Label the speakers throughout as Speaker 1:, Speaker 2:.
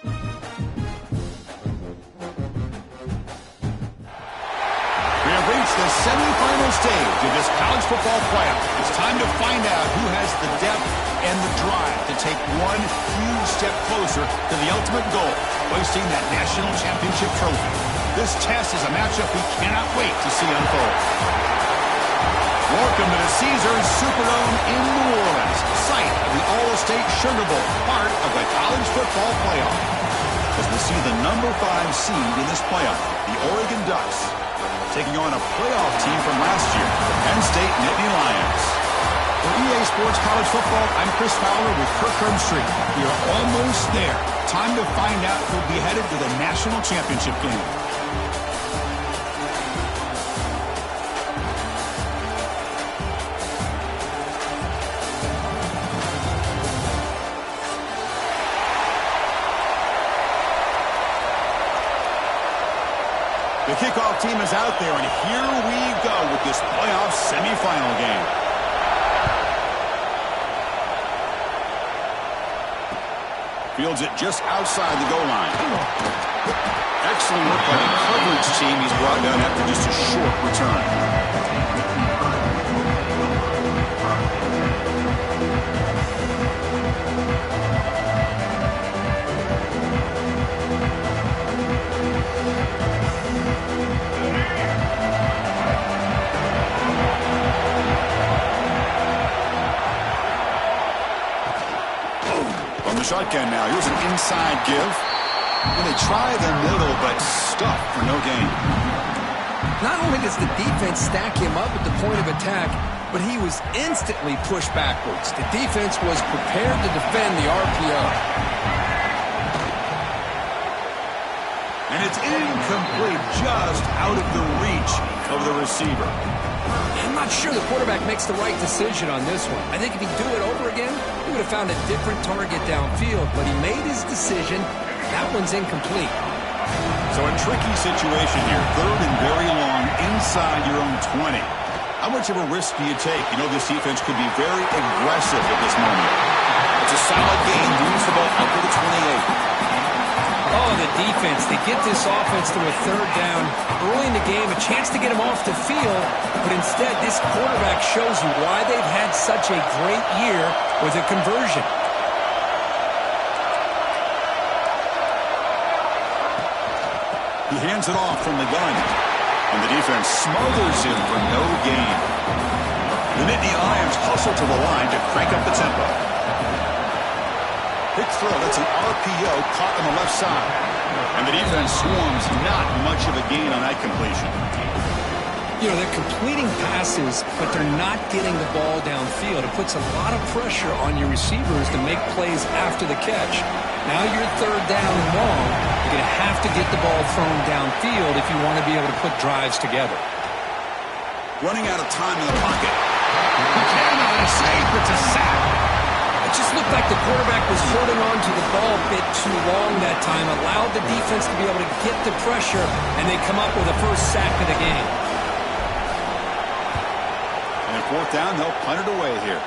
Speaker 1: We have reached the semifinal stage of this college football playoff. It's time to find out who has the depth and the drive to take one huge step closer to the ultimate goal, hoisting that national championship trophy. This test is a matchup we cannot wait to see unfold. Welcome to the Caesars Superdome in New Orleans, site of the All-State Sugar Bowl, part of the college football playoff. As we see the number 5 seed in this playoff, the Oregon Ducks, taking on a playoff team from last year, the Penn State Nittany Lions. For EA Sports College Football, I'm Chris Fowler with Kirk Herbstreit. We are almost there. Time to find out who'll be headed to the national championship game. The kickoff team is out there, and here we go with this playoff semifinal game. Fields it just outside the goal line. Excellent work by the coverage team. He's brought down after just a short return. Shotgun now. Here's an inside give. And they try the middle, but stuffed for no gain.
Speaker 2: Not only does the defense stack him up at the point of attack, but he was instantly pushed backwards. The defense was prepared to defend the RPO.
Speaker 1: And it's incomplete, just out of the reach of the receiver.
Speaker 2: I'm not sure the quarterback makes the right decision on this one. I think if he'd do it over again, he would have found a different target downfield, but he made his decision. That one's incomplete.
Speaker 1: So a tricky situation here. 3rd and very long inside your own 20. How much of a risk do you take? You know this defense could be very aggressive at this moment. It's a solid game. Moves the ball up to the 28.
Speaker 2: Oh, the defense. They get this offense to a 3rd down early in the game, a chance to get him off the field, but instead this quarterback shows you why they've had such a great year with a conversion.
Speaker 1: He hands it off from the gun, and the defense smothers him for no gain. The Nittany Lions hustle to the line to crank up the tempo. Quick throw, that's an RPO caught on the left side. And the defense swarms, not much of a gain on that completion.
Speaker 2: You know, they're completing passes, but they're not getting the ball downfield. It puts a lot of pressure on your receivers to make plays after the catch. Now you're 3rd down and long. You're going to have to get the ball thrown downfield if you want to be able to put drives together.
Speaker 1: Running out of time in the pocket. He cannot escape. It's a sack.
Speaker 2: It just looked like the quarterback was holding on to the ball a bit too long that time, allowed the defense to be able to get the pressure, and they come up with the first sack of the game.
Speaker 1: And 4th down, they'll punt it away here.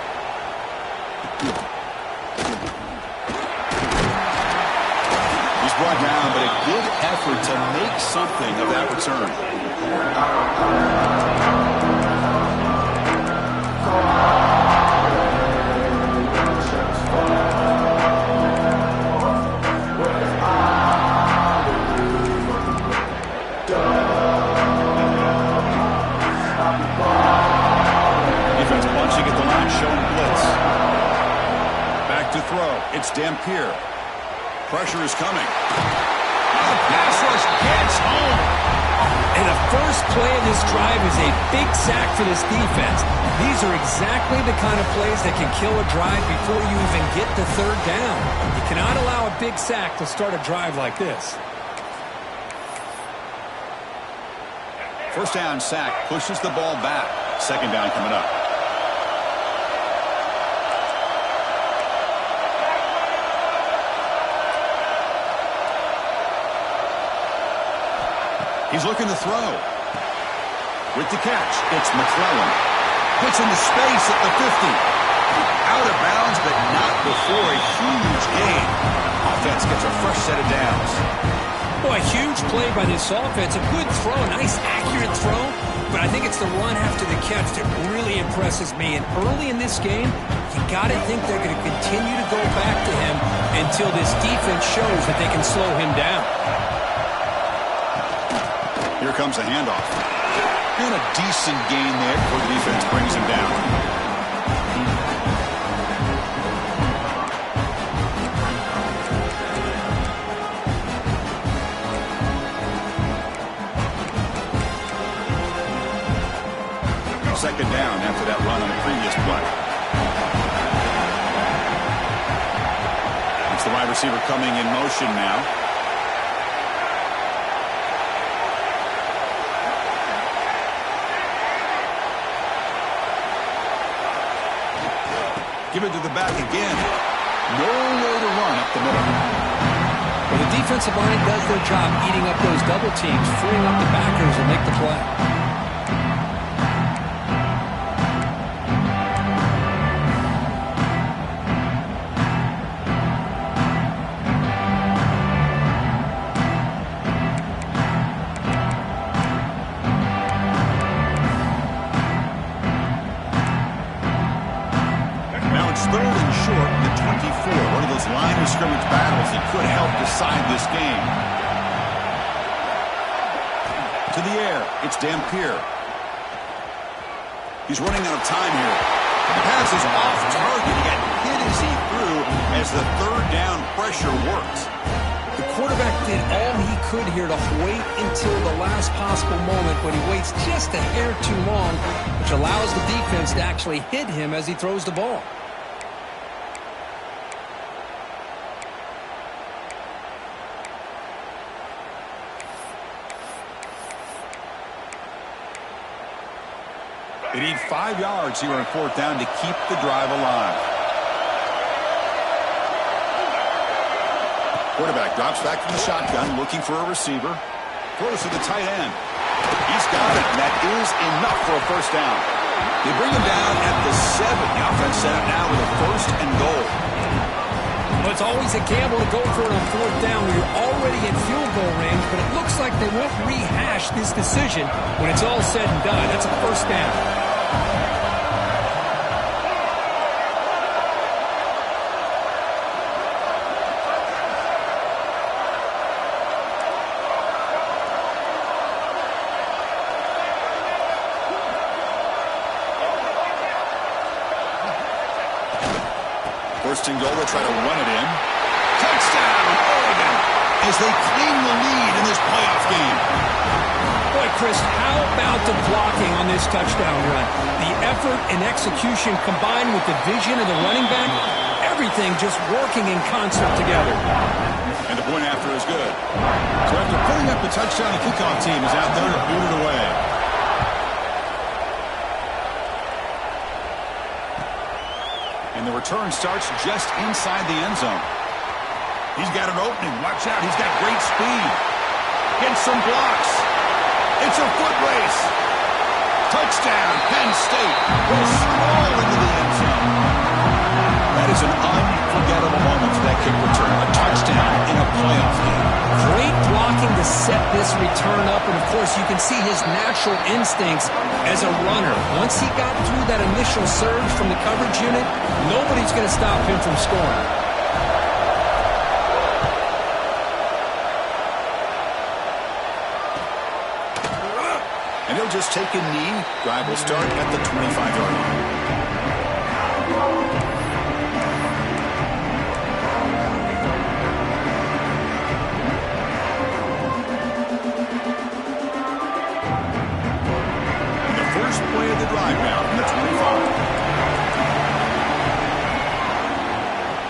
Speaker 1: He's brought down, but a good effort to make something of that return. Defense bunching at the line, showing blitz. Back to throw. It's Dampier. Pressure is coming. The pass rush gets home.
Speaker 2: And the first play of this drive is a big sack for this defense. These are exactly the kind of plays that can kill a drive before you even get to 3rd down. You cannot allow a big sack to start a drive like this.
Speaker 1: 1st down sack pushes the ball back. 2nd down coming up. He's looking to throw. With the catch, it's McClellan. Gets into space at the 50. Out of bounds, but not before a huge gain. Offense gets a fresh set of downs.
Speaker 2: Boy, a huge play by this offense. A good throw, nice accurate throw. But I think it's the run after the catch that really impresses me. And early in this game, you got to think they're going to continue to go back to him until this defense shows that they can slow him down.
Speaker 1: Here comes a handoff. And a decent gain there before the defense brings him down. Second down after that run on the previous play. It's the wide receiver coming in motion now. Give it to the back again. Nowhere to run up the middle.
Speaker 2: Well, the defensive line does their job eating up those double teams, freeing up the backers and make the play.
Speaker 1: Third and short, the 24. One of those line of scrimmage battles that could help decide this game. To the air, it's Dampier. He's running out of time here. The pass is off target. He got hit as he threw as the third down pressure works.
Speaker 2: The quarterback did all he could here to wait until the last possible moment, but he waits just a hair too long, which allows the defense to actually hit him as he throws the ball.
Speaker 1: They need 5 yards here on fourth down to keep the drive alive. Quarterback drops back from the shotgun, looking for a receiver. Throws to the tight end. He's got it, and that is enough for a first down. They bring him down at the 7. The offense set up now with a first and goal.
Speaker 2: Well, it's always a gamble to go for it on fourth down when you're already in field goal range, but it looks like they won't rehash this decision when it's all said and done. That's a first down.
Speaker 1: First and goal, they'll try to run it in. Touchdown, Oregon, as they claim the lead in this playoff game.
Speaker 2: Boy, Chris, how about the blocking on this touchdown run? The effort and execution combined with the vision of the running back, everything just working in concert together.
Speaker 1: And the point after is good. So after putting up the touchdown, the kickoff team is out there to boot it away. And the return starts just inside the end zone. He's got an opening. Watch out. He's got great speed. Gets some blocks. It's a foot race. Touchdown, Penn State. Goes small into the end zone. That is an unforgettable moment for that kick return. A touchdown in a playoff game.
Speaker 2: Great blocking to set this return up, and of course you can see his natural instincts as a runner. Once he got through that initial surge from the coverage unit, nobody's going to stop him from scoring.
Speaker 1: And he'll just take a knee. Drive will start at the 25-yard line. Play of the drive now from the 25.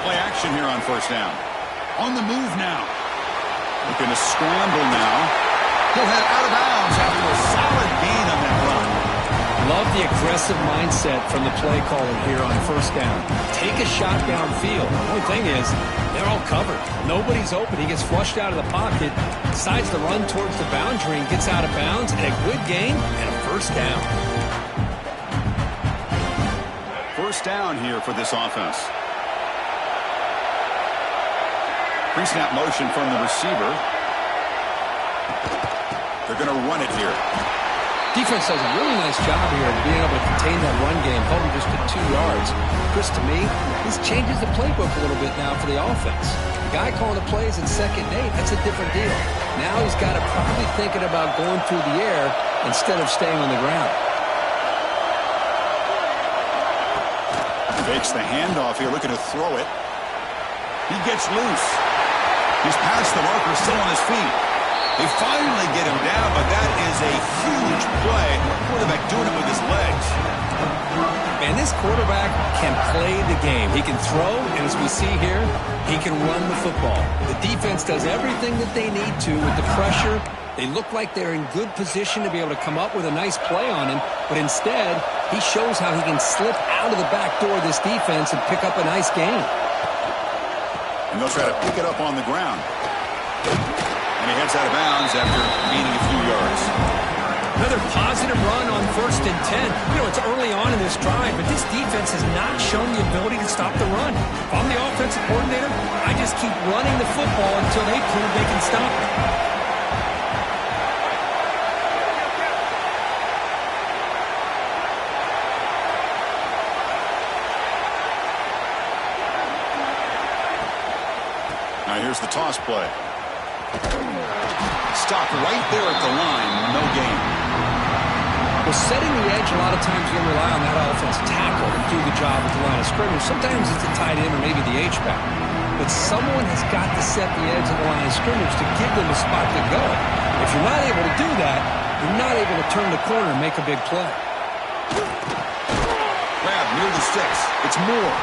Speaker 1: Play action here on first down. On the move now. Looking to scramble now. He'll head out of bounds after a solid gain on that run.
Speaker 2: Love the aggressive mindset from the play caller here on first down. Take a shot downfield. The only thing is, they're all covered. Nobody's open. He gets flushed out of the pocket, decides to run towards the boundary and gets out of bounds, and a good gain and a first down.
Speaker 1: first down here for this offense. Pre-snap motion from the receiver. They're going to run it here.
Speaker 2: Defense does a really nice job here of being able to contain that run game, holding just to 2 yards. Chris, to me, this changes the playbook a little bit now for the offense. The guy calling the plays in 2nd and 8, that's a different deal. Now he's got to probably thinking about going through the air instead of staying on the ground.
Speaker 1: Fakes the handoff here, looking to throw it. He gets loose. He's past the marker, still on his feet. They finally get him down, but that is a huge play. Quarterback doing it with his legs.
Speaker 2: Man, this quarterback can play the game. He can throw, and as we see here, he can run the football. The defense does everything that they need to with the pressure. They look like they're in good position to be able to come up with a nice play on him, but instead, he shows how he can slip out of the back door of this defense and pick up a nice gain.
Speaker 1: And they'll try to pick it up on the ground. And he heads out of bounds after gaining a few yards.
Speaker 2: Another positive run on 1st and 10. You know, it's early on in this drive, but this defense has not shown the ability to stop the run. If I'm the offensive coordinator, I just keep running the football until they prove they can stop it.
Speaker 1: Now here's the toss play. Stop right there at the line, no gain.
Speaker 2: Well, setting the edge, a lot of times you're going to rely on that offensive tackle to do the job at the line of scrimmage. Sometimes it's a tight end or maybe the H-back. But someone has got to set the edge of the line of scrimmage to give them a spot to go. If you're not able to do that, you're not able to turn the corner and make a big play.
Speaker 1: Grab near the sticks. It's Moore.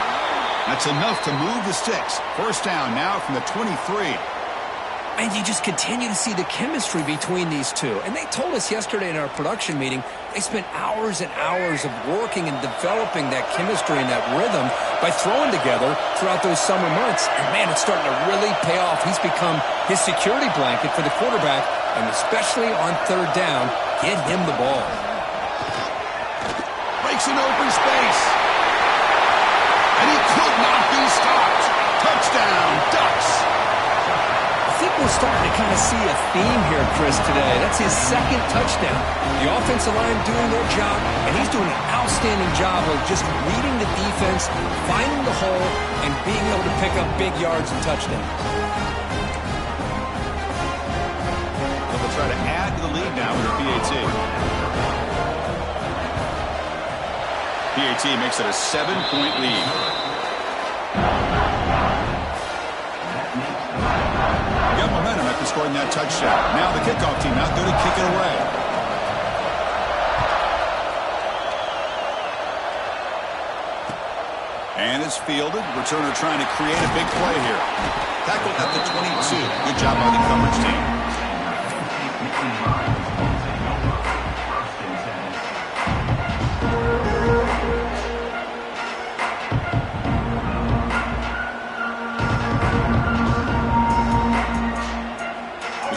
Speaker 1: That's enough to move the sticks. First down now from the 23.
Speaker 2: And you just continue to see the chemistry between these two. And they told us yesterday in our production meeting, they spent hours and hours of working and developing that chemistry and that rhythm by throwing together throughout those summer months. And, man, it's starting to really pay off. He's become his security blanket for the quarterback, and especially on 3rd down, get him the ball.
Speaker 1: Breaks an open space. And he could not be stopped. Touchdown, Ducks.
Speaker 2: I think we're starting to kind of see a theme here, Chris, today. That's his 2nd touchdown. The offensive line doing their job, and he's doing an outstanding job of just reading the defense, finding the hole, and being able to pick up big yards and touchdowns.
Speaker 1: They'll try to add to the lead now with a PAT. PAT makes it a 7-point lead. Got momentum after scoring that touchdown. Now the kickoff team out there to kick it away. And it's fielded. Returner trying to create a big play here. Tackled at the 22. Good job by the coverage team.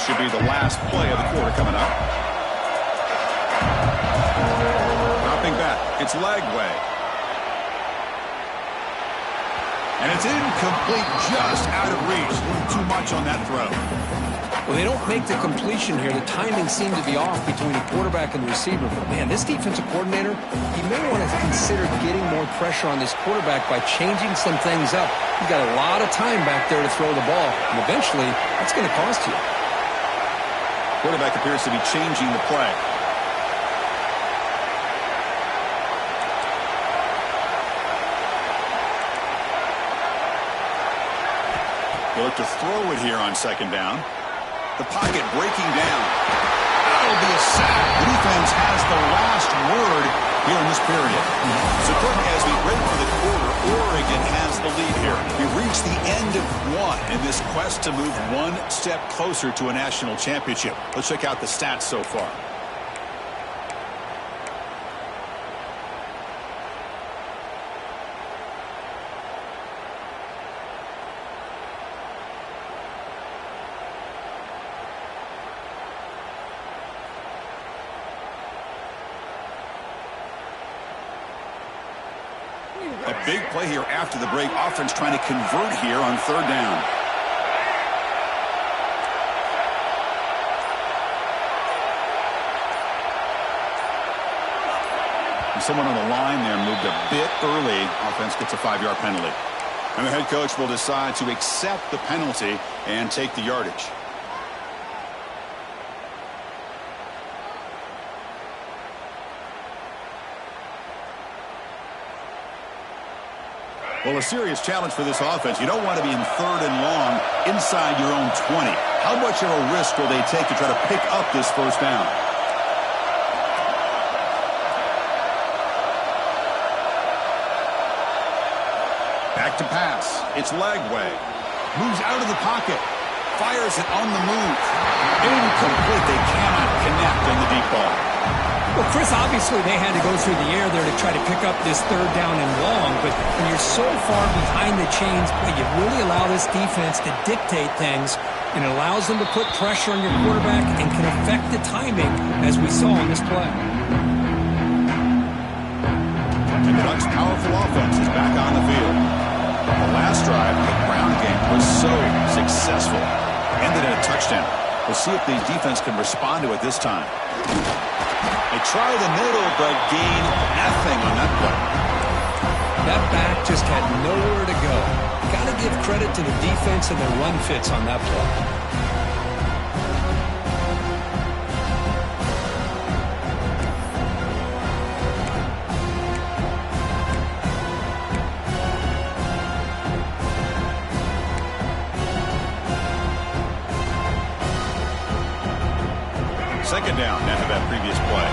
Speaker 1: Should be the last play of the quarter coming up. Dropping back. It's Lagway. And it's incomplete, just out of reach. A little too much on that throw.
Speaker 2: Well, they don't make the completion here. The timing seemed to be off between the quarterback and the receiver. But, man, this defensive coordinator, he may want to consider getting more pressure on this quarterback by changing some things up. He's got a lot of time back there to throw the ball. And eventually, that's going to cost you.
Speaker 1: Quarterback appears to be changing the play. They look to throw it here on 2nd down. The pocket breaking down. That'll be a sack. The defense has the last word here in this period. So quick as we break for the quarter, Oregon has the lead here. We've reached the end of one in this quest to move one step closer to a national championship. Let's check out the stats so far. A big play here after the break. Offense trying to convert here on third down. And someone on the line there moved a bit early. Offense gets a 5-yard penalty. And the head coach will decide to accept the penalty and take the yardage. Well, a serious challenge for this offense. You don't want to be in third and long inside your own 20. How much of a risk will they take to try to pick up this first down? Back to pass. It's Lagway. Moves out of the pocket. Fires it on the move. Incomplete. They cannot connect on the deep ball.
Speaker 2: Well, Chris, obviously they had to go through the air there to try to pick up this third down and long, but when you're so far behind the chains, you really allow this defense to dictate things, and it allows them to put pressure on your quarterback and can affect the timing, as we saw on this play.
Speaker 1: And the Ducks' powerful offense is back on the field. The last drive, the ground game, was so successful. Ended in a touchdown. We'll see if the defense can respond to it this time. They try the middle, but gain nothing on that play.
Speaker 2: That back just had nowhere to go. Got to give credit to the defense and their run fits on that play.
Speaker 1: Second down after that previous play.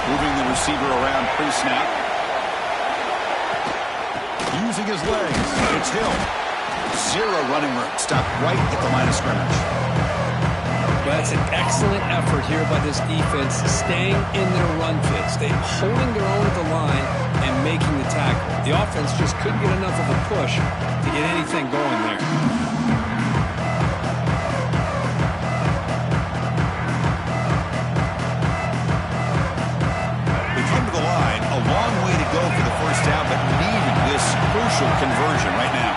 Speaker 1: Moving the receiver around pre-snap. Using his legs. It's Hill. Zero running room. Stopped right at the line of scrimmage.
Speaker 2: Well, that's an excellent effort here by this defense, staying in their run fits. They're holding their own at the line and making the tackle. The offense just couldn't get enough of a push to get anything going there.
Speaker 1: Down, but needed this crucial conversion right now.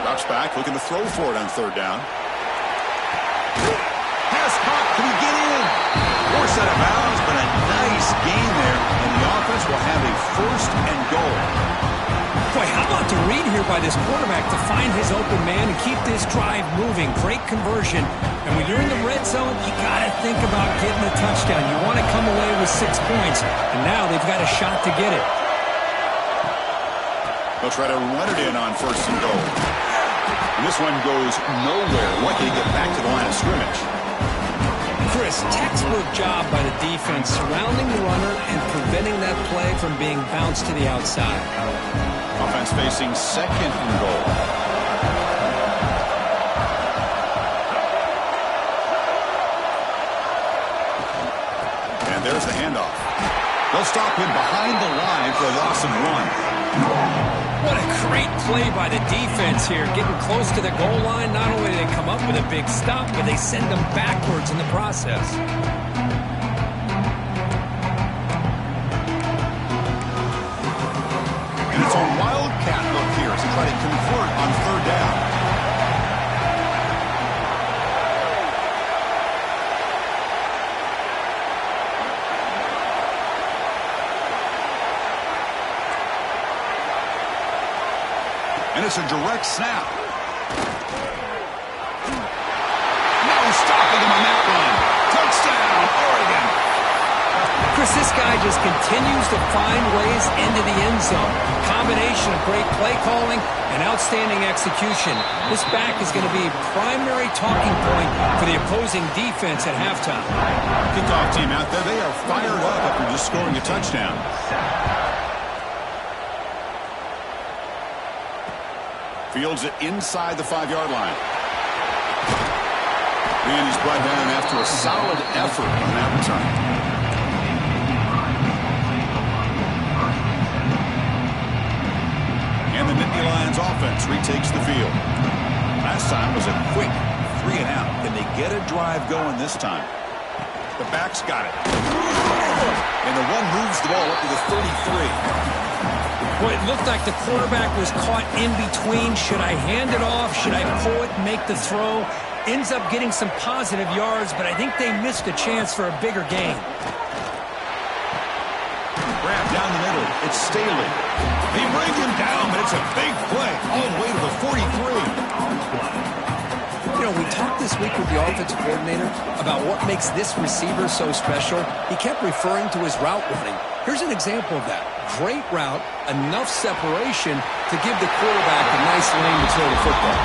Speaker 1: Drops back, looking to throw for it on third down. Pass caught, can he get in? Force out of bounds, but a nice gain there, and the offense will have a first and goal.
Speaker 2: Boy, how about the read here by this quarterback to find his open man and keep this drive moving. Great conversion. And when you're in the red zone, you got to think about getting a touchdown. You want to come away with 6 points, and now they've got a shot to get it.
Speaker 1: They'll try to run it in on first and goal. And this one goes nowhere. Lucky to get back to the line of scrimmage.
Speaker 2: Chris, textbook job by the defense surrounding the runner and preventing that play from being bounced to the outside.
Speaker 1: Offense facing second and goal. And there's the handoff. They'll stop him behind the line for a loss of 1.
Speaker 2: What a great play by the defense here. Getting close to the goal line, not only do they come up with a big stop, but they send them backwards in the process.
Speaker 1: And it's a wildcat look here as they try to convert on third down. And it's a direct snap. No stopping him on that run. Touchdown, Oregon.
Speaker 2: Chris, this guy just continues to find ways into the end zone. Combination of great play calling and outstanding execution. This back is going to be a primary talking point for the opposing defense at halftime.
Speaker 1: Kickoff team out there, they are fired up after just scoring a touchdown. Fields it inside the 5-yard line. And he's brought down after a solid effort on that return. And the Nittany Lions offense retakes the field. Last time was a quick 3 and out. Can they get a drive going this time? The back's got it. And the one moves the ball up to the 33.
Speaker 2: Well, it looked like the quarterback was caught in between. Should I hand it off? Should I pull it and make the throw? Ends up getting some positive yards, but I think they missed a chance for a bigger gain.
Speaker 1: Grab down the middle. It's Staley. They bring him down, but it's a big play all the way to the 43.
Speaker 2: You know, we talked this week with the offensive coordinator about what makes this receiver so special. He kept referring to his route running. Here's an example of that. Great route, enough separation to give the quarterback a nice lane to throw the football.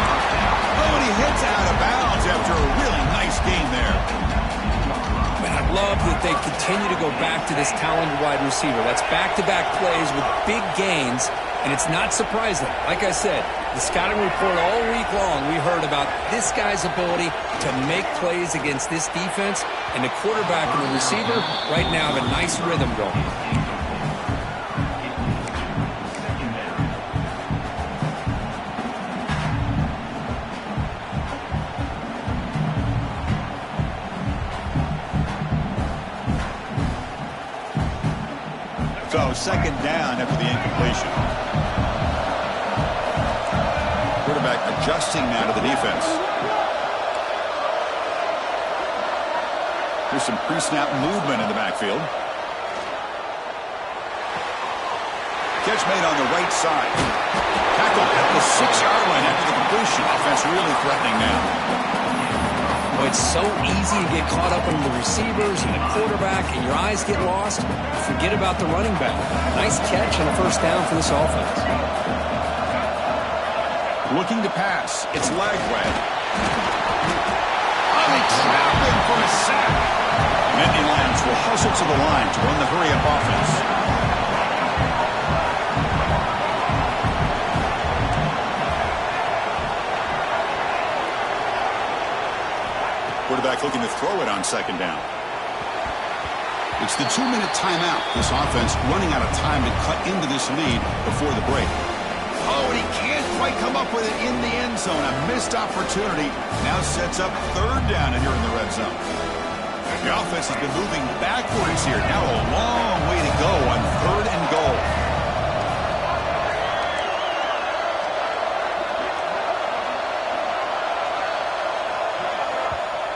Speaker 1: Oh, and he hits out of bounds after a really nice game there.
Speaker 2: And I love that they continue to go back to this talented wide receiver. That's back-to-back plays with big gains, and it's not surprising. Like I said, the scouting report all week long, we heard about this guy's ability to make plays against this defense, and the quarterback and the receiver right now have a nice rhythm going.
Speaker 1: So, second down after the incompletion. Quarterback adjusting now to the defense. There's some pre-snap movement in the backfield. Catch made on the right side. Tackle at the 6-yard line after the completion. Offense really threatening now.
Speaker 2: Well, it's so easy to get caught up in the receivers and the quarterback, and your eyes get lost. Forget about the running back. Nice catch and a first down for this offense.
Speaker 1: Looking to pass. It's Lagway. Oh, they trap him for a sack. Nittany Lions will hustle to the line to run the hurry-up offense. Quarterback looking to throw it on second down. It's the 2-minute timeout. This offense running out of time to cut into this lead before the break. Oh, and he can't quite come up with it in the end zone. A missed opportunity. Now sets up third down, and you're in the red zone. The offense has been moving backwards here. Now a long way to go on third and goal.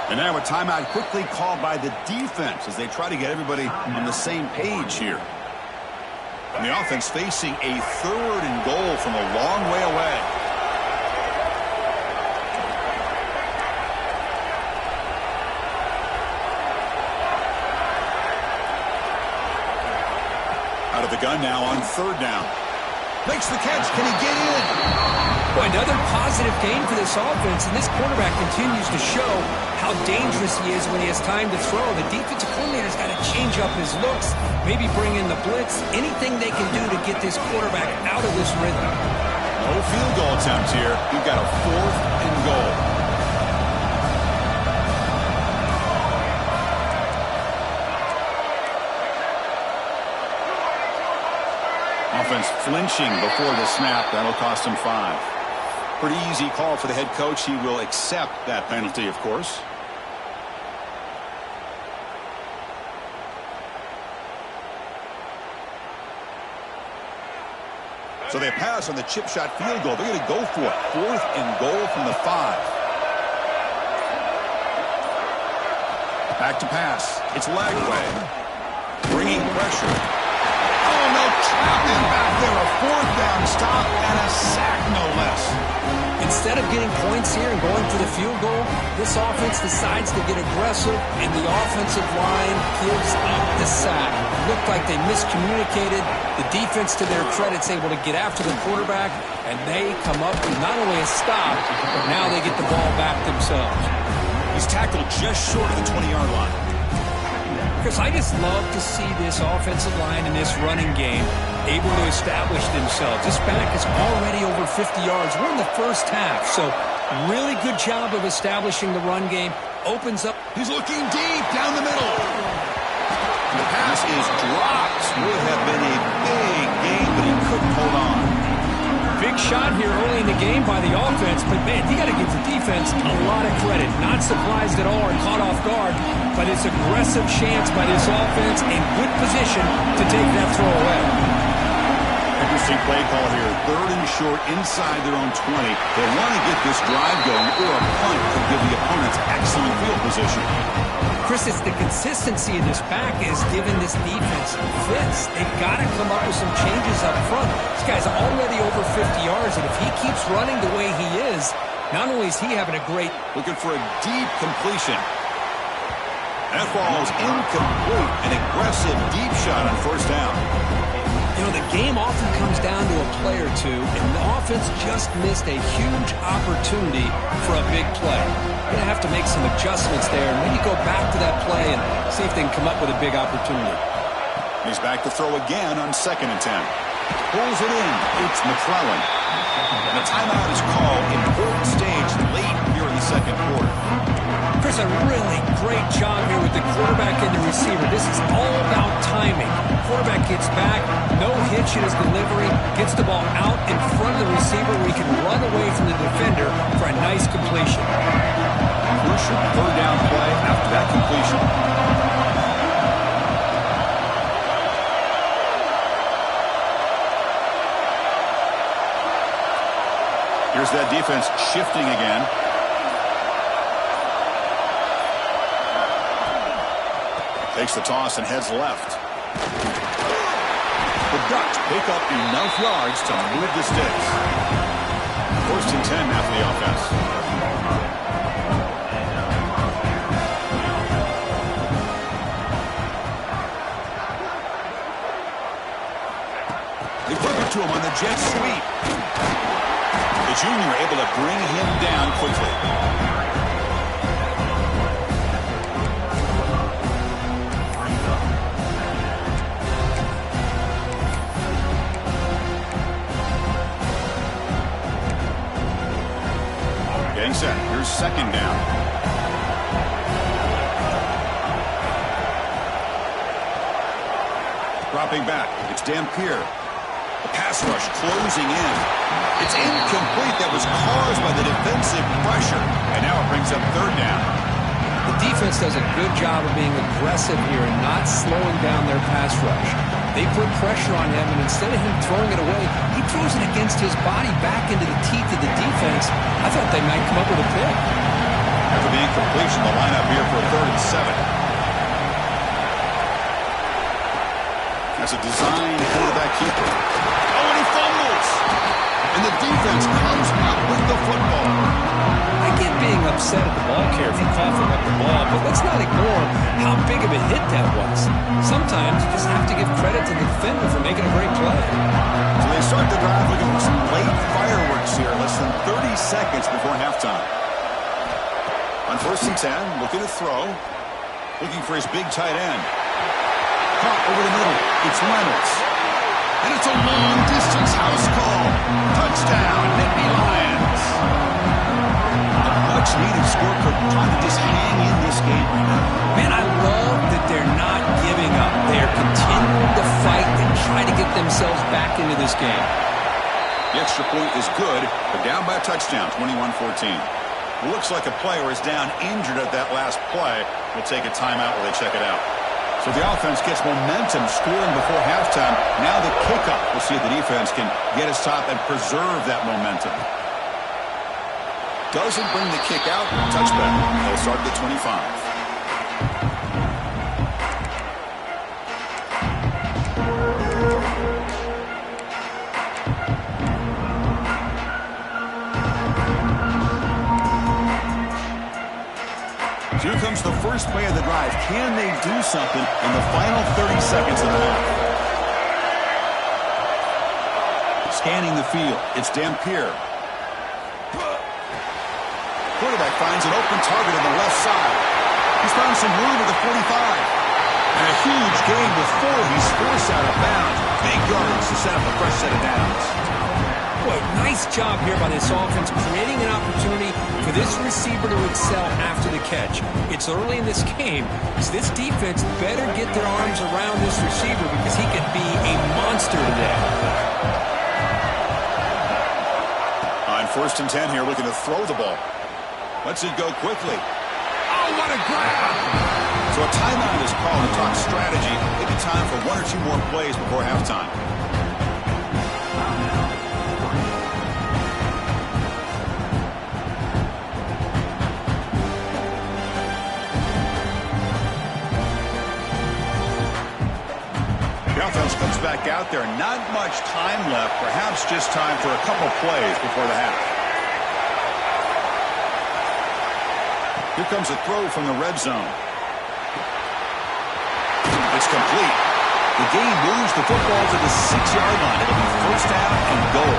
Speaker 1: And now a timeout quickly called by the defense as they try to get everybody on the same page here. And the offense facing a third and goal from a long way away. Out of the gun now on third down. Makes the catch. Can he get in?
Speaker 2: Well, another positive game for this offense, and this quarterback continues to show how dangerous he is when he has time to throw. The defensive coordinator's got to change up his looks, maybe bring in the blitz, anything they can do to get this quarterback out of this rhythm.
Speaker 1: No field goal attempt here. We've got a fourth and goal. Offense flinching before the snap. That'll cost him 5. Pretty easy call for the head coach. He will accept that penalty, of course. So they pass on the chip shot field goal. They're going to go for it. Fourth and goal from the 5. Back to pass. It's Lagway. Bringing pressure. Oh, no, trapped him back there. A fourth down stop and a sack, no less.
Speaker 2: Instead of getting points here and going for the field goal, this offense decides to get aggressive, and the offensive line gives up the sack. It looked like they miscommunicated. The defense, to their credit, is able to get after the quarterback, and they come up with not only a stop, but now they get the ball back themselves.
Speaker 1: He's tackled just short of the 20-yard line.
Speaker 2: Chris, I just love to see this offensive line in this running game able to establish themselves. This back is already over 50 yards. We're in the first half, so really good job of establishing the run game. Opens up.
Speaker 1: He's looking deep down the middle. The pass is dropped. Would have been a big game, but he couldn't hold on.
Speaker 2: Big shot here early in the game by the offense, but, man, you got to give the defense a lot of credit. Not surprised at all or caught off guard, but it's aggressive chance by this offense in good position to take that throw away.
Speaker 1: Interesting play call here. 3rd and short inside their own 20. They want to get this drive going, or a punt could give the opponents excellent field position.
Speaker 2: Chris, it's the consistency in this back is giving this defense fits. They've got to come up with some changes up front. This guy's already over 50 yards, and if he keeps running the way he is, not only is he having a great...
Speaker 1: Looking for a deep completion. That falls incomplete. An aggressive deep shot on 1st down.
Speaker 2: You know, the game often comes down to a play or two, and the offense just missed a huge opportunity for a big play. Going to have to make some adjustments there, and maybe go back to that play and see if they can come up with a big opportunity.
Speaker 1: He's back to throw again on 2nd and 10. Pulls it in. It's McClellan. And a timeout is called. Important stage late here in the 2nd quarter.
Speaker 2: Chris, a really great job here with the quarterback and the receiver. This is all about timing. Quarterback gets back, no hitch in his delivery, gets the ball out in front of the receiver where he can run away from the defender for a nice completion.
Speaker 1: Crucial 3rd down play after that completion. Here's that defense shifting again. Takes the toss and heads left. The Ducks pick up enough yards to move the sticks. 1st and 10 now for the offense. They flip it to him on the jet sweep. The junior able to bring him down quickly. Getting set. Here's 2nd down. Dropping back. It's Dampier. The pass rush closing in. It's incomplete. That was caused by the defensive pressure. And now it brings up 3rd down.
Speaker 2: The defense does a good job of being aggressive here and not slowing down their pass rush. They put pressure on him, and instead of him throwing it away, he throws it against his body back into the teeth of the defense. I thought they might come up with a pick.
Speaker 1: After the incompletion, the lineup here for a 3rd and 7. That's a design quarterback keeper. Oh, and he fumbles! And the defense comes up with the football.
Speaker 2: I get being upset at the ball carrier for coughing up the ball, but let's not ignore how big of a hit that was. Sometimes you just have to give credit to the defender for making a great play.
Speaker 1: So they start the drive looking for some late fireworks here, less than 30 seconds before halftime. On 1st and 10, looking to throw, looking for his big tight end. Caught over the middle. It's Reynolds. And it's a long-distance house call. Touchdown, Nittany Lions. A much-needed score for trying to just hang in this game right now.
Speaker 2: Man, I love that they're not giving up. They are continuing to fight and try to get themselves back into this game.
Speaker 1: The extra point is good, but down by a touchdown, 21-14. It looks like a player is down injured at that last play. We'll take a timeout while they check it out. So the offense gets momentum scoring before halftime. Now the kickoff. We'll see if the defense can get a stop and preserve that momentum. Doesn't bring the kick out. Touchback. They'll start at the 25. Here comes the first play of the drive. Can they do something in the final 30 seconds of the half? Scanning the field. It's Dampier. Quarterback finds an open target on the left side. He's found some room at the 45. And a huge gain before he's forced out of bounds. Big yards to set up a fresh set of downs.
Speaker 2: Boy, nice job here by this offense, creating an opportunity for this receiver to excel after the catch. It's early in this game, so this defense better get their arms around this receiver because he could be a monster today.
Speaker 1: First and 10 here, looking to throw the ball. Lets it go quickly. Oh, what a grab! So a timeout is called to talk strategy. Maybe time for one or two more plays before halftime. The offense comes back out there. Not much time left. Perhaps just time for a couple plays before the half. Here comes a throw from the red zone. It's complete. The game moves the football to the 6-yard line. It'll be first down and goal.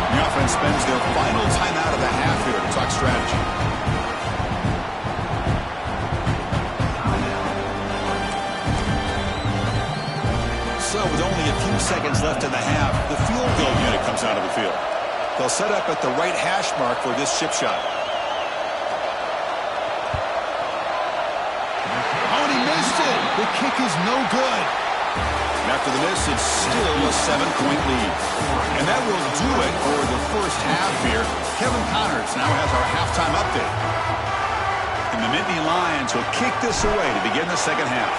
Speaker 1: The offense spends their final timeout of the half here to talk strategy. So with only a few seconds left in the half, the field goal unit comes out of the field. They'll set up at the right hash mark for this chip shot. Oh, and he missed it. The kick is no good. And after the miss, it's still a 7-point lead. And that will do it for the first half here. Kevin Connors now has our halftime update. And the Nittany Lions will kick this away to begin the second half.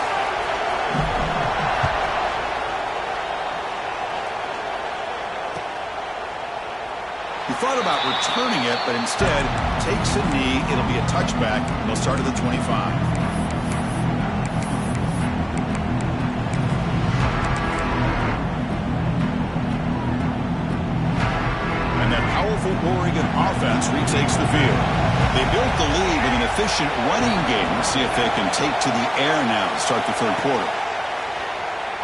Speaker 1: He thought about returning it, but instead takes a knee. It'll be a touchback, and they'll start at the 25. And that powerful Oregon offense retakes the field. They built the lead with an efficient running game. Let's see if they can take to the air now to start the third quarter.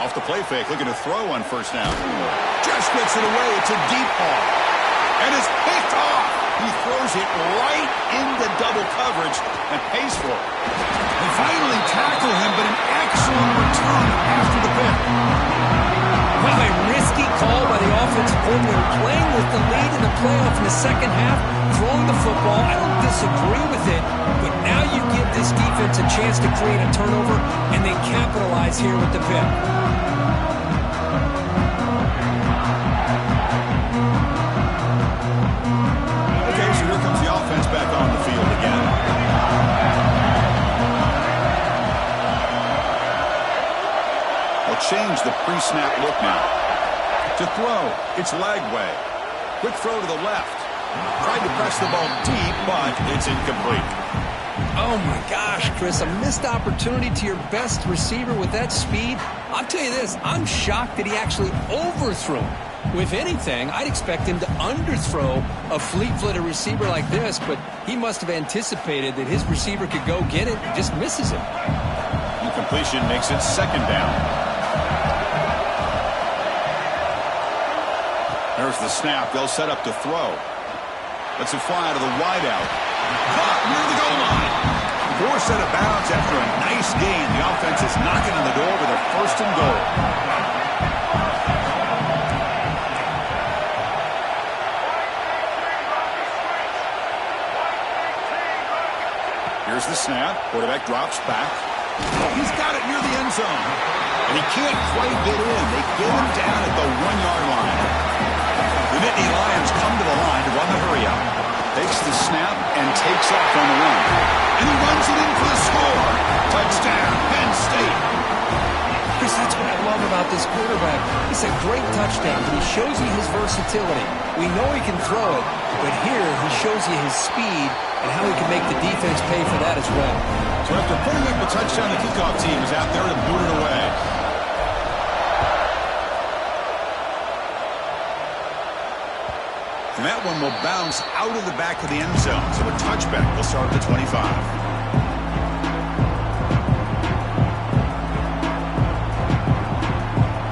Speaker 1: Off the play fake, looking to throw on first down. Just gets it away. It's a deep ball. And it's picked off. He throws it right into double coverage and pays for it. They finally tackle him, but an excellent return after the pick.
Speaker 2: Well, a risky call by the offensive coordinator, playing with the lead in the playoff in the second half, throwing the football. I don't disagree with it, but now you give this defense a chance to create a turnover and then capitalize here with the pick. Back on the field again. They'll change the pre-snap look now. To throw, it's leg way. Quick throw to the left. Tried to press the ball deep, but it's incomplete. Oh my gosh, Chris, a missed opportunity to your best receiver with that speed. I'll tell you this, I'm shocked that he actually overthrew him. If anything, I'd expect him to underthrow a fleet-footed receiver like this, but he must have anticipated that his receiver could go get it and just misses him.
Speaker 1: Incompletion makes it second down. There's the snap. They'll set up to throw. Lets it fly to the wideout. Caught near the goal line. Forced out of bounds after a nice gain. The offense is knocking on the door with a first and goal. Here's the snap. Quarterback drops back. He's got it near the end zone. And he can't quite get in. They get him down at the 1-yard line. The Nittany Lions come to the line to run the hurry-up. Takes the snap and takes off on the run. And he runs it in for the score. Touchdown, Penn State.
Speaker 2: Chris, that's what I love about this quarterback. It's a great touchdown, but he shows you his versatility. We know he can throw it, but here he shows you his speed and how he can make the defense pay for that as well.
Speaker 1: So after putting up a touchdown, the kickoff team is out there to boot it away. And that one will bounce out of the back of the end zone. So a touchback will start at the 25.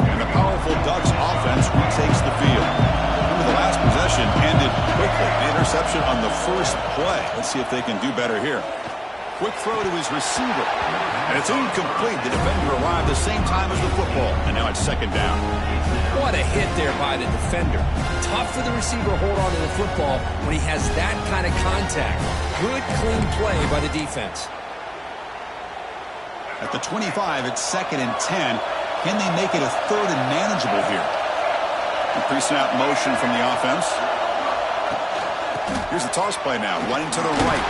Speaker 1: And the powerful Ducks offense retakes the field. Remember, the last possession ended quickly. The interception on the first play. Let's see if they can do better here. Quick throw to his receiver. And it's incomplete. The defender arrived the same time as the football. And now it's second down.
Speaker 2: What a hit there by the defender. Tough for the receiver to hold on to the football when he has that kind of contact. Good, clean play by the defense.
Speaker 1: At the 25, it's 2nd and 10. Can they make it a 3rd and manageable here? Pre-snap motion from the offense. Here's the toss play now, running to the right.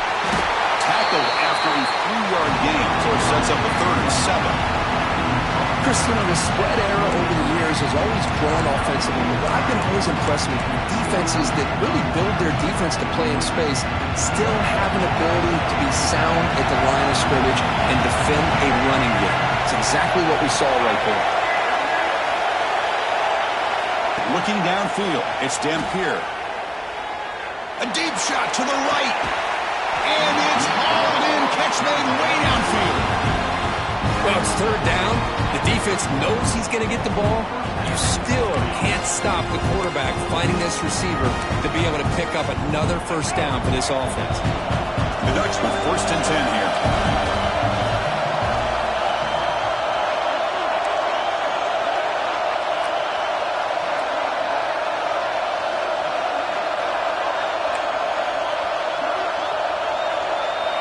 Speaker 1: Tackled after a 3-yard gain, so it sets up a 3rd and 7.
Speaker 2: Chris, the spread era over the years has always grown offensively, but I've been always impressed with defenses that really build their defense to play in space, still have an ability to be sound at the line of scrimmage and defend a running game. It's exactly what we saw right there.
Speaker 1: Looking downfield, it's Dampier. A deep shot to the right. And it's hauled in, catch made way downfield.
Speaker 2: Well, it's 3rd down. The defense knows he's going to get the ball. You still can't stop the quarterback finding this receiver to be able to pick up another 1st down for this offense.
Speaker 1: The Ducks with 1st and 10 here.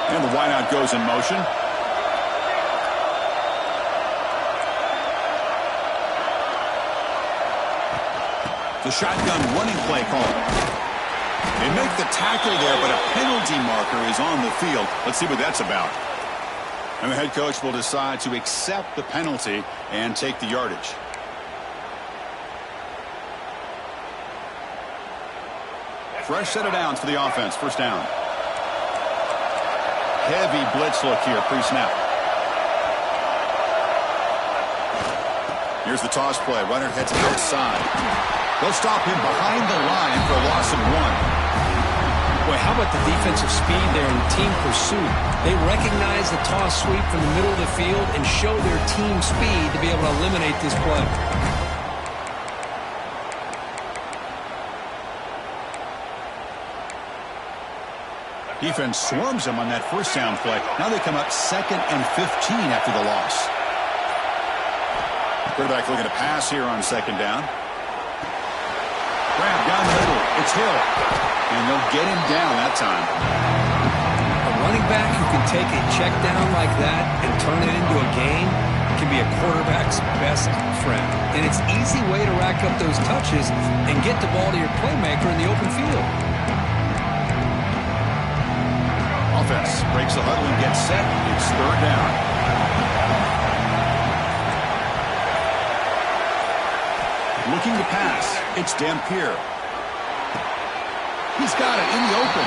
Speaker 1: And the wideout goes in motion. The shotgun running play call. They make the tackle there, but a penalty marker is on the field. Let's see what that's about. And the head coach will decide to accept the penalty and take the yardage. Fresh set of downs for the offense. 1st down. Heavy blitz look here, pre-snap. Here's the toss play. Runner heads outside. They'll stop him behind the line for a loss of 1.
Speaker 2: Boy, how about the defensive speed there in team pursuit? They recognize the toss sweep from the middle of the field and show their team speed to be able to eliminate this play.
Speaker 1: Defense swarms him on that 1st down play. Now they come up 2nd and 15 after the loss. Quarterback looking to pass here on 2nd down. Grab down the middle. It's Hill. And they'll get him down that time.
Speaker 2: A running back who can take a check down like that and turn it into a gain can be a quarterback's best friend. And it's an easy way to rack up those touches and get the ball to your playmaker in the open field.
Speaker 1: Offense breaks the huddle and gets set. It's 3rd down. Looking to pass. It's Dampier. He's got it in the open.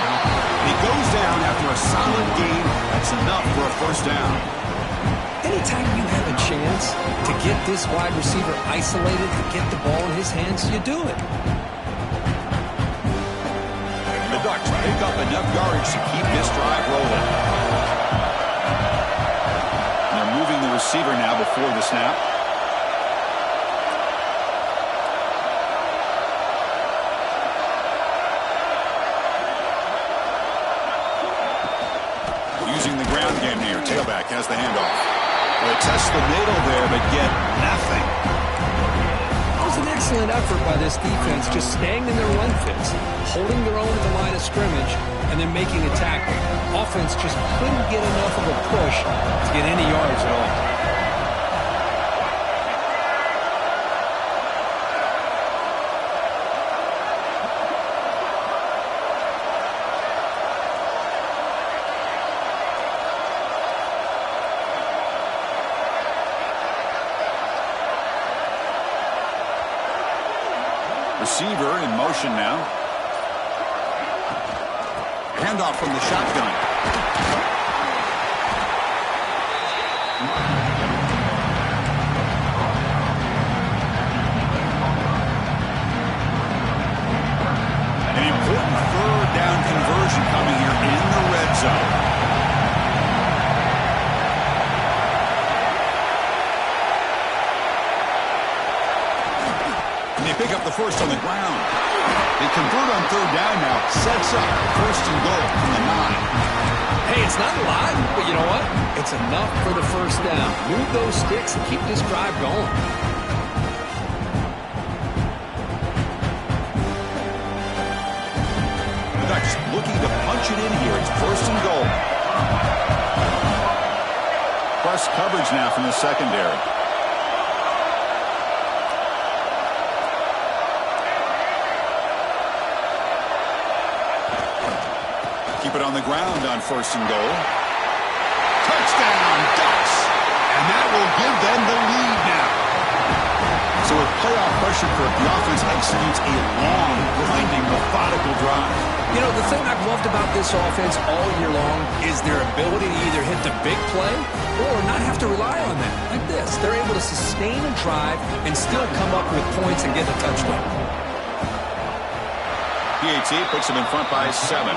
Speaker 1: He goes down after a solid gain. That's enough for a 1st down.
Speaker 2: Anytime you have a chance to get this wide receiver isolated, to get the ball in his hands, you do it.
Speaker 1: The Ducks pick up enough yardage to keep this drive rolling. They're moving the receiver now before the snap. Using the ground game here. Tailback has the handoff. They test the middle there, but get nothing.
Speaker 2: It was an excellent effort by this defense, just staying in their run fits, holding their own at the line of scrimmage, and then making a tackle. Offense just couldn't get enough of a push to get any yards at all.
Speaker 1: Receiver in motion now. Handoff from the shotgun. An important 3rd down conversion coming here in the red zone. Pick up the 1st on the ground. They convert on 3rd down now. Sets up 1st and goal from the 9.
Speaker 2: Hey, it's not a lot, but you know what? It's enough for the 1st down. Move those sticks and keep this drive going.
Speaker 1: The Ducks looking to punch it in here. It's 1st and goal. Plus coverage now from the secondary. on the ground on 1st and goal. Touchdown, Ducks! And that will give them the lead now. So with playoff pressure, Kirk, the offense executes a long, grinding, methodical drive.
Speaker 2: You know, the thing I've loved about this offense all year long is their ability to either hit the big play or not have to rely on that. Like this. They're able to sustain a drive and still come up with points and get the touchdown.
Speaker 1: PAT puts them in front by 7.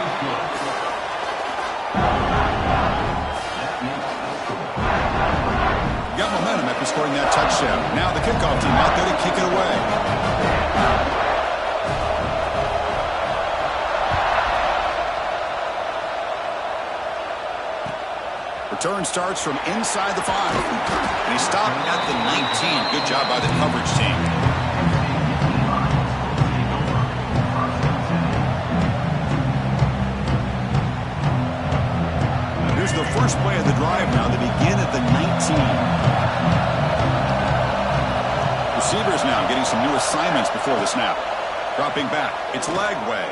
Speaker 1: Got momentum after scoring that touchdown. Now the kickoff team out there to kick it away. Return starts from inside the 5. And he stopped at the 19. Good job by the coverage team. Here's the first play of the drive now. They begin at the 19. Receivers now getting some new assignments before the snap. Dropping back. It's Lagway.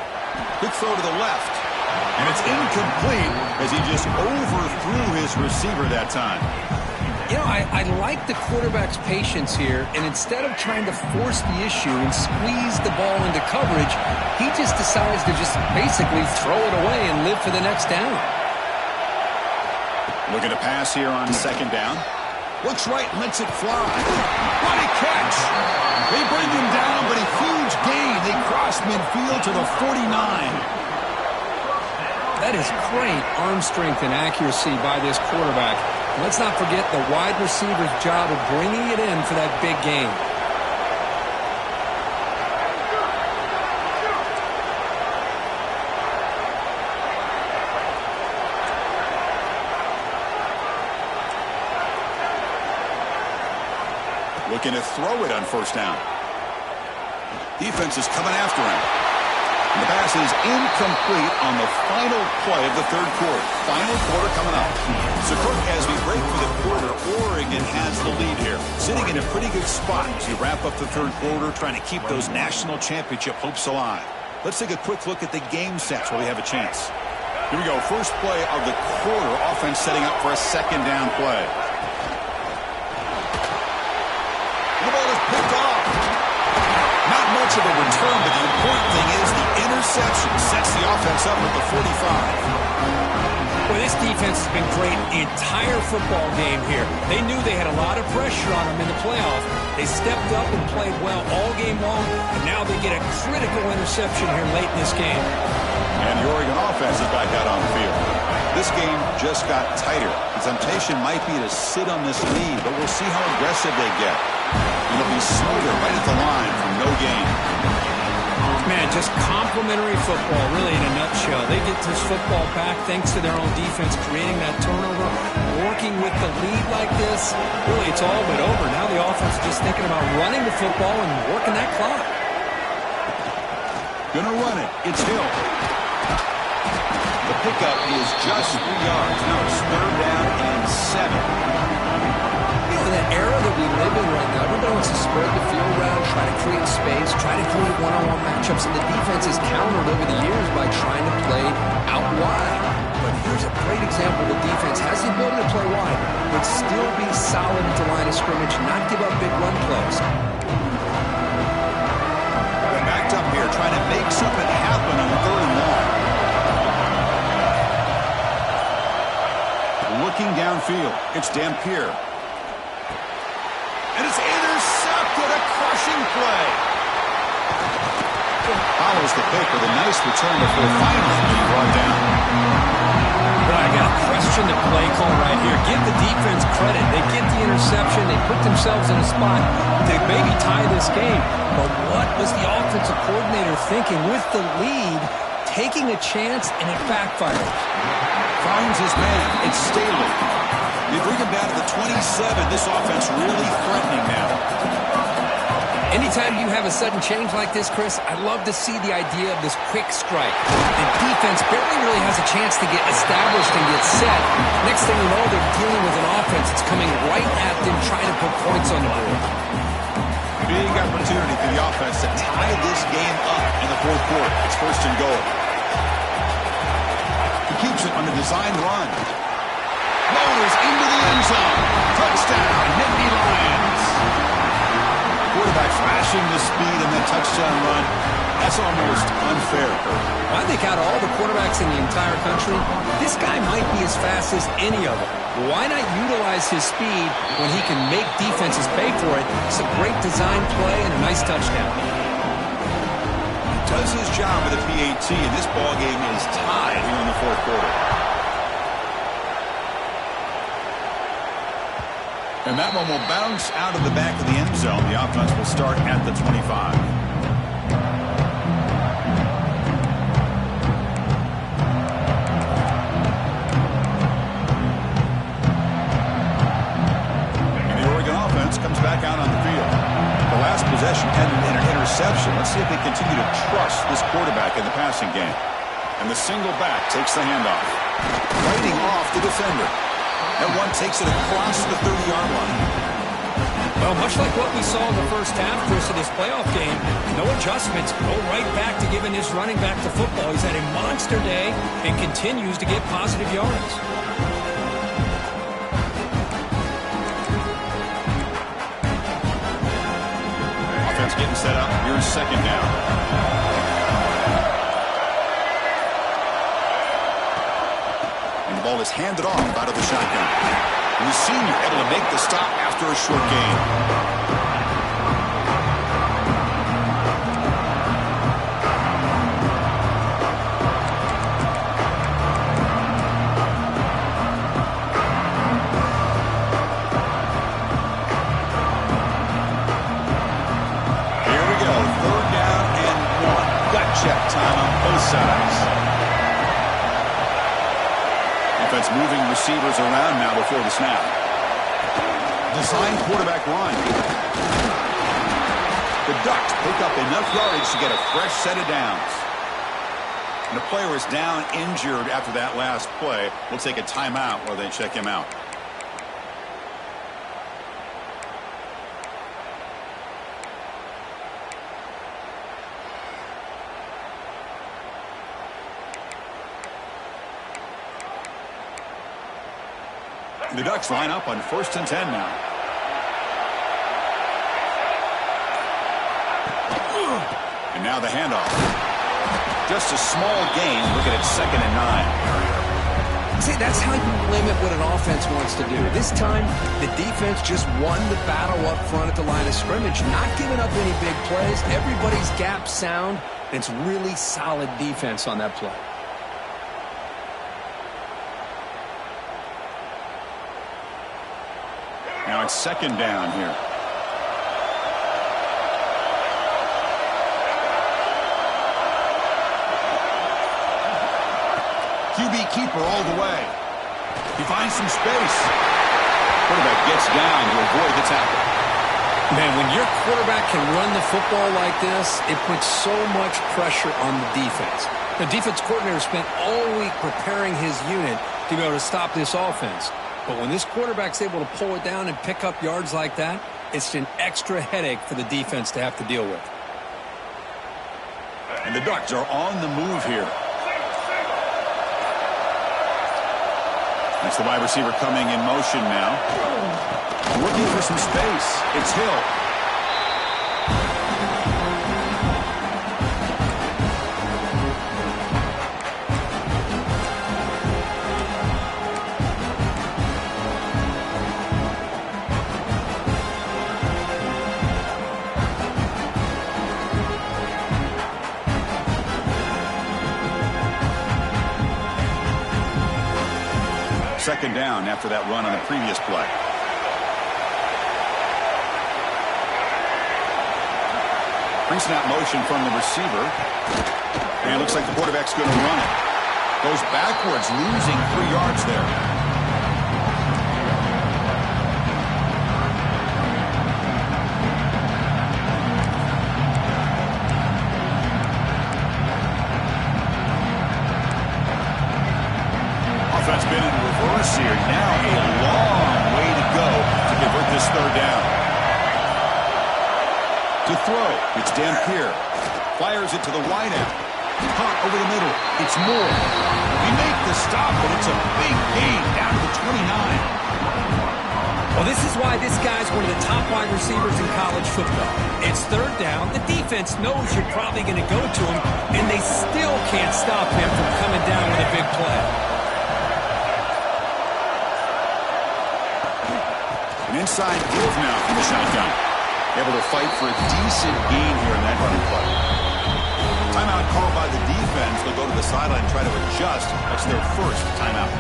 Speaker 1: Quick throw to the left. And it's incomplete as he just overthrew his receiver that time.
Speaker 2: You know, I like the quarterback's patience here, and instead of trying to force the issue and squeeze the ball into coverage, he just decides to just basically throw it away and live for the next down.
Speaker 1: Looking to pass here on 2nd down. Looks right, lets it fly. What a catch! They bring him down, but a huge gain. They cross midfield to the 49.
Speaker 2: That is great arm strength and accuracy by this quarterback. Let's not forget the wide receiver's job of bringing it in for that big gain.
Speaker 1: Looking to throw it on 1st down. Defense is coming after him. And the pass is incomplete on the final play of the 3rd quarter. Final quarter coming up. So, Kirk, as we break for the quarter, Oregon has the lead here. Sitting in a pretty good spot as we wrap up the 3rd quarter, trying to keep those national championship hopes alive. Let's take a quick look at the game sets while we have a chance. Here we go. First play of the quarter. Offense setting up for a 2nd down play. The ball is picked off. Not much of a return, but the important thing is the interception sets the offense up at the 45.
Speaker 2: Well, this defense has been great the entire football game here. They knew they had a lot of pressure on them in the playoff. They stepped up and played well all game long, and now they get a critical interception here late in this game.
Speaker 1: And the Oregon offense is back out on the field. This game just got tighter. The temptation might be to sit on this lead, but we'll see how aggressive they get. It'll be smoother right at the line from no gain.
Speaker 2: Man, just complimentary football, really, in a nutshell. They get this football back thanks to their own defense, creating that turnover, working with the lead like this. Really, it's all but over. Now the offense is just thinking about running the football and working that clock.
Speaker 1: Gonna run it. It's Hill. The pickup is just 3 yards. Now it's 3rd down and 7.
Speaker 2: In that era that we live in right now, everybody wants to spread the field around, try to create space, try to create one-on-one matchups, and the defense has countered over the years by trying to play out wide. But here's a great example. The defense has the ability to play wide, but still be solid at the line of scrimmage, not give up big run plays.
Speaker 1: They're backed up here, trying to make something happen on 3rd and long. Looking downfield, it's Dampier. And it's intercepted, a crushing play. Follows the pick with a nice return before finally being brought down.
Speaker 2: But I got to question the play call right here. Give the defense credit. They get the interception. They put themselves in a spot to maybe tie this game. But what was the offensive coordinator thinking with the lead, taking a chance, and it backfired?
Speaker 1: Finds his man. It's Staley. They bring him down to the 27. This offense really threatening now.
Speaker 2: Anytime you have a sudden change like this, Chris, I love to see the idea of this quick strike. The defense barely really has a chance to get established and get set. Next thing you know, they're dealing with an offense that's coming right at them, trying to put points on the board.
Speaker 1: Big opportunity for the offense to tie this game up in the 4th quarter. It's 1st and goal. He keeps a design run. Motors into the end zone. Touchdown, Nittany Lions. Quarterback flashing the speed in that touchdown run. That's almost unfair, Kurt.
Speaker 2: I think out of all the quarterbacks in the entire country, this guy might be as fast as any of them. Why not utilize his speed when he can make defenses pay for it? It's a great design play and a nice touchdown.
Speaker 1: He does his job with a PAT, and this ballgame is tied here in the fourth quarter. And that one will bounce out of the back of the end zone. The offense will start at the 25. Comes back out on the field. The last possession ended in an interception. Let's see if they continue to trust this quarterback in the passing game. And the single back takes the handoff. Fighting off the defender. That one takes it across the 30-yard line.
Speaker 2: Well, much like what we saw in the first half of this playoff game, no adjustments. Go right back to giving his running back to football. He's had a monster day and continues to get positive yards.
Speaker 1: Getting set up. Here's second down. And the ball is handed off out of the shotgun. And the senior able to make the stop after a short gain. Check time on both sides. Offense moving receivers around now before the snap. Design quarterback run. The Ducks pick up enough yardage to get a fresh set of downs. And the player is down injured after that last play. We'll take a timeout while they check him out. The Ducks line up on 1st and 10 now. And now the handoff. Just a small gain. Looking at 2nd and 9.
Speaker 2: See, that's how you limit what an offense wants to do. This time, the defense just won the battle up front at the line of scrimmage, not giving up any big plays. Everybody's gap sound. It's really solid defense on that play.
Speaker 1: Now it's 2nd down here. QB keeper all the way. He finds some space. Quarterback gets down to avoid the tackle.
Speaker 2: Man, when your quarterback can run the football like this, it puts so much pressure on the defense. The defense coordinator spent all week preparing his unit to be able to stop this offense. But when this quarterback's able to pull it down and pick up yards like that, it's an extra headache for the defense to have to deal with.
Speaker 1: And the Ducks are on the move here. That's the wide receiver coming in motion now. Looking for some space. It's Hill. Second down after that run on the previous play. Pre-snap motion from the receiver. And it looks like the quarterback's going to run it. Goes backwards, losing 3 yards there. Offense been in reverse here. Now a long way to go to convert this 3rd down. To throw, it's Dampier. Fires it to the wide end. Caught over the middle. It's Moore. We make the stop, but it's a big gain down to the 29.
Speaker 2: Well, this is why this guy's one of the top wide receivers in college football. It's third down. The defense knows you're probably going to go to him, and they still can't stop him from coming down with a big play.
Speaker 1: An inside give now from the shotgun. Able to fight for a decent gain here in that running play. Timeout called by the defense. They'll go to the sideline and try to adjust. That's their first timeout.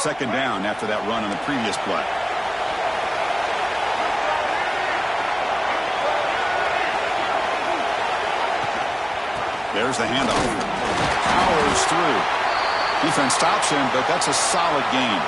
Speaker 1: Second down after that run on the previous play. There's the handoff. Powers through. Defense stops him, but that's a solid gain.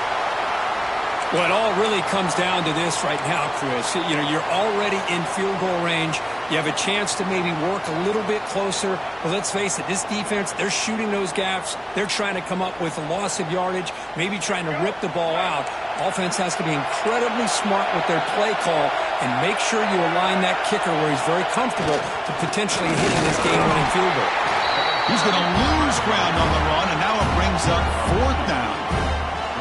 Speaker 2: Well, it all really comes down to this right now, Chris. You know, you're already in field goal range. You have a chance to maybe work a little bit closer. But let's face it, this defense, they're shooting those gaps. They're trying to come up with a loss of yardage, maybe trying to rip the ball out. Offense has to be incredibly smart with their play call and make sure you align that kicker where he's very comfortable to potentially hitting this game-winning field goal.
Speaker 1: He's going to lose ground on the run, and now it brings up fourth down.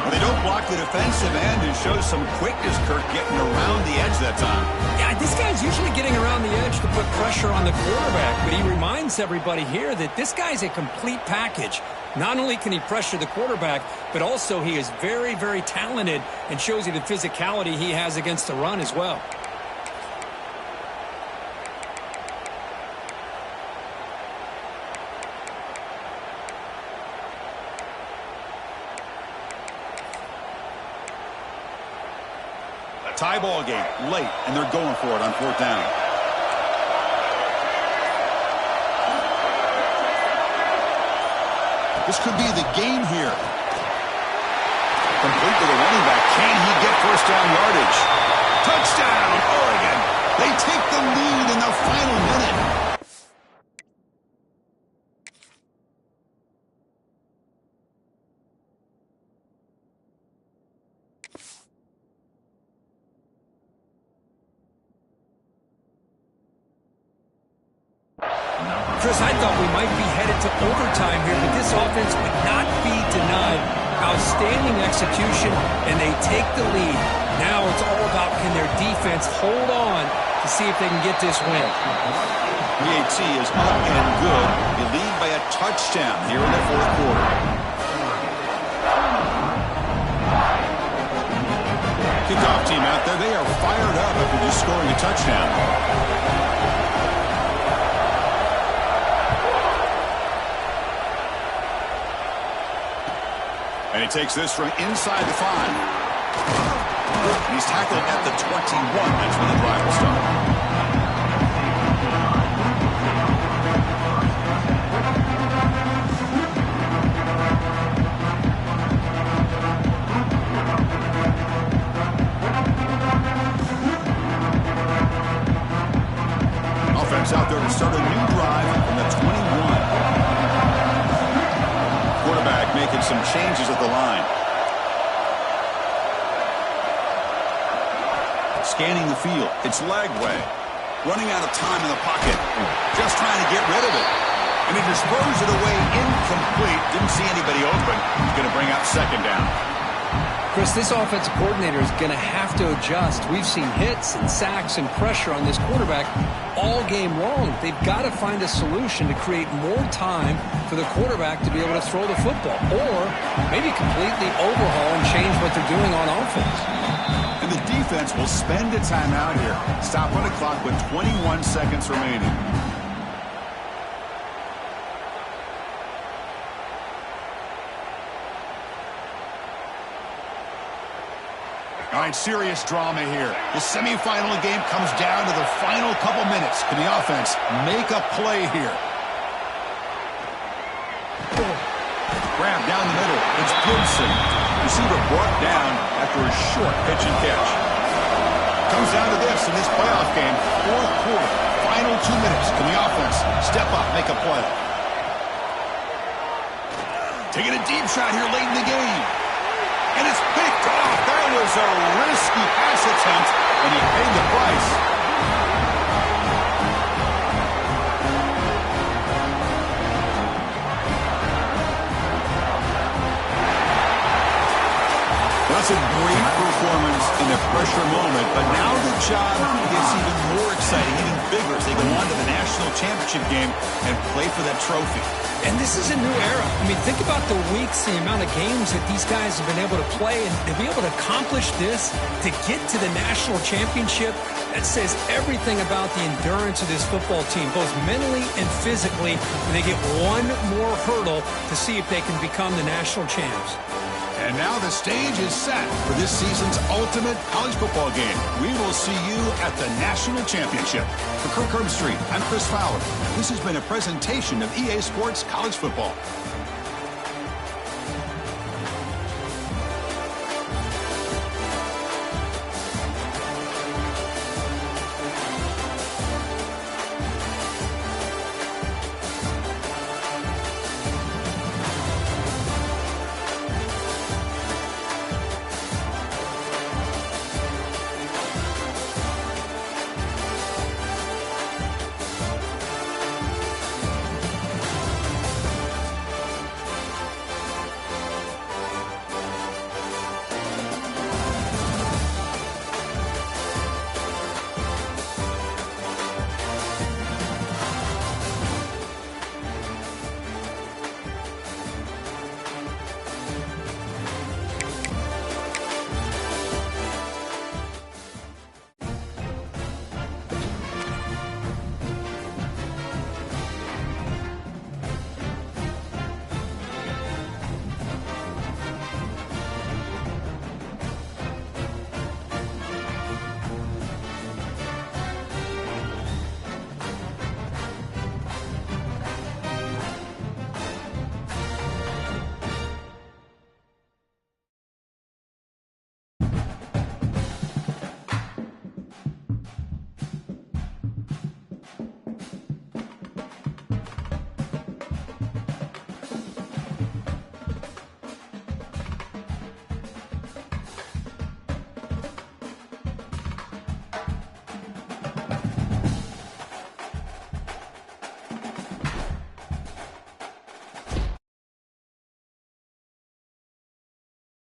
Speaker 1: Well, they don't block the defensive end and show some quickness, Kirk, getting around the edge that time.
Speaker 2: Yeah, this guy's usually getting around the edge to put pressure on the quarterback, but he reminds everybody here that this guy's a complete package. Not only can he pressure the quarterback, but also he is very, very talented and shows you the physicality he has against the run as well.
Speaker 1: Tie ball game late, and they're going for it on fourth down. This could be the game here. Complete to the running back. Can he get first down yardage? Touchdown, Oregon. They take the lead in the final minute.
Speaker 2: Chris, I thought we might be headed to overtime here, but this offense would not be denied. Outstanding execution, and they take the lead. Now it's all about can their defense hold on to see if they can get this win.
Speaker 1: PAT is up and good. They lead by a touchdown here in the fourth quarter. Kickoff team out there. They are fired up after just scoring a touchdown. And he takes this from inside the 5. And he's tackled at the 21. That's when the drive will start. Offense out there to start a new drive from the 21. Quarterback making some changes at the line. Scanning the field. It's Lagway. Running out of time in the pocket. Just trying to get rid of it. And he just throws it away incomplete. Didn't see anybody open. He's going to bring up second down.
Speaker 2: Chris, this offensive coordinator is going to have to adjust. We've seen hits and sacks and pressure on this quarterback all game long. They've got to find a solution to create more time for the quarterback to be able to throw the football, or maybe completely overhaul and change what they're doing on offense.
Speaker 1: And the defense will spend a timeout here. Stop on the clock with 21 seconds remaining. All right, serious drama here. The semifinal game comes down to the final couple minutes. Can the offense make a play here? Grab down the middle. It's Gibson. Receiver brought down after a short pitch and catch. Comes down to this in this playoff game. Fourth quarter. Final 2 minutes. Can the offense step up, make a play? Taking a deep shot here late in the game. and it's picked off. That was a risky pass attempt, and he paid the price. That's a great performance in a pressure moment, but now the job gets even more exciting, even bigger as they go on to the national championship game and play for that trophy.
Speaker 2: And this is a new era. I mean, think about the weeks, the amount of games that these guys have been able to play, and to be able to accomplish this, to get to the national championship, that says everything about the endurance of this football team, both mentally and physically. And they get one more hurdle to see if they can become the national champs.
Speaker 1: And now the stage is set for this season's ultimate college football game. We will see you at the national championship. For Kirk Herbstreit, I'm Chris Fowler. This has been a presentation of EA Sports College Football.